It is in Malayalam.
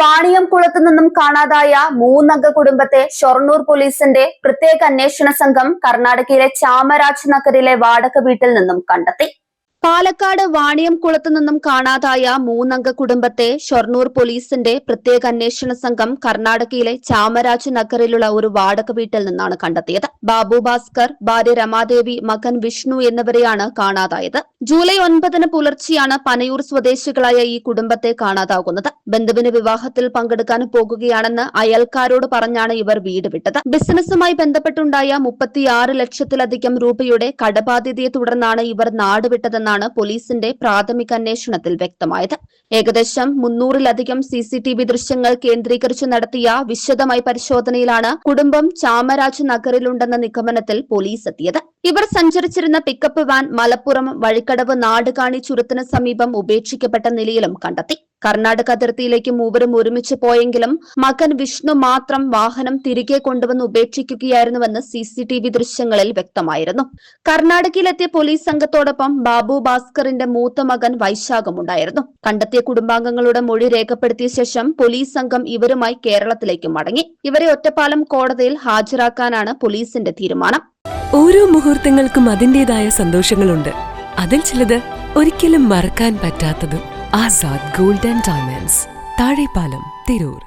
വാണിയംകുളത്തു നിന്നും കാണാതായ 3 അംഗ കുടുംബത്തെ ഷൊർണൂർ പോലീസിന്റെ പ്രത്യേക അന്വേഷണ സംഘം കർണാടകയിലെ ചാമരാജ് നഗറിലെ വാടക വീട്ടിൽ നിന്നും കണ്ടെത്തി. പാലക്കാട് വാണിയംകുളത്തു നിന്നും കാണാതായ 3 അംഗ കുടുംബത്തെ ഷൊർണൂർ പോലീസിന്റെ പ്രത്യേക അന്വേഷണ സംഘം കർണാടകയിലെ ചാമരാജ് നഗറിലുള്ള ഒരു വാടക വീട്ടിൽ നിന്നാണ് കണ്ടെത്തിയത്. ബാബു ഭാസ്കർ, ഭാര്യ രമാദേവി, മകൻ വിഷ്ണു എന്നിവരെയാണ് കാണാതായത്. ജൂലൈ 9 പുലർച്ചെയാണ് പനയൂർ സ്വദേശികളായ ഈ കുടുംബത്തെ കാണാതാകുന്നത്. ബന്ധുവിന് വിവാഹത്തിൽ പങ്കെടുക്കാൻ പോകുകയാണെന്ന് അയൽക്കാരോട് പറഞ്ഞാണ് ഇവർ വീട് വിട്ടത്. ബിസിനസ്സുമായി ബന്ധപ്പെട്ടുണ്ടായ 36 ലക്ഷത്തിലധികം രൂപയുടെ കടബാധ്യതയെ തുടർന്നാണ് ഇവർ നാടുവിട്ടതെന്നാണ് പോലീസിന്റെ പ്രാഥമിക അന്വേഷണത്തിൽ വ്യക്തമായത്. ഏകദേശം 300-ലധികം CCTV ദൃശ്യങ്ങൾ കേന്ദ്രീകരിച്ച് നടത്തിയ വിശദമായ പരിശോധനയിലാണ് കുടുംബം ചാമരാജ് നഗറിലുണ്ടെന്ന നിഗമനത്തിൽ പോലീസ് എത്തിയത്. ഇവർ സഞ്ചരിച്ചിരുന്ന പിക്കപ്പ് വാൻ മലപ്പുറം വഴിക്കടവ് നാടുകാണി ചുരത്തിന് സമീപം ഉപേക്ഷിക്കപ്പെട്ട നിലയിലും കണ്ടെത്തി. കർണാടക അതിർത്തിയിലേക്ക് മൂവരും ഒരുമിച്ച് പോയെങ്കിലും മകൻ വിഷ്ണു മാത്രം വാഹനം തിരികെ കൊണ്ടുവന്ന് ഉപേക്ഷിക്കുകയായിരുന്നുവെന്ന് CCTV ദൃശ്യങ്ങളിൽ വ്യക്തമായിരുന്നു. കർണാടകയിലെത്തിയ പോലീസ് സംഘത്തോടൊപ്പം ബാബു ഭാസ്കറിന്റെ മൂത്ത മകൻ വൈശാഖുമുണ്ടായിരുന്നു. കണ്ടെത്തിയ കുടുംബാംഗങ്ങളുടെ മൊഴി രേഖപ്പെടുത്തിയ ശേഷം പോലീസ് സംഘം ഇവരുമായി കേരളത്തിലേക്ക് മടങ്ങി. ഇവരെ ഒറ്റപ്പാലം കോടതിയിൽ ഹാജരാക്കാനാണ് പോലീസിന്റെ തീരുമാനം. ഓരോ മുഹൂർത്തങ്ങൾക്കും അതിന്റേതായ സന്തോഷങ്ങളുണ്ട്. അതിൽ ചിലത് ഒരിക്കലും മറക്കാൻ പറ്റാത്തതും. Azad gold and diamonds, Thazhepalam, Tirur.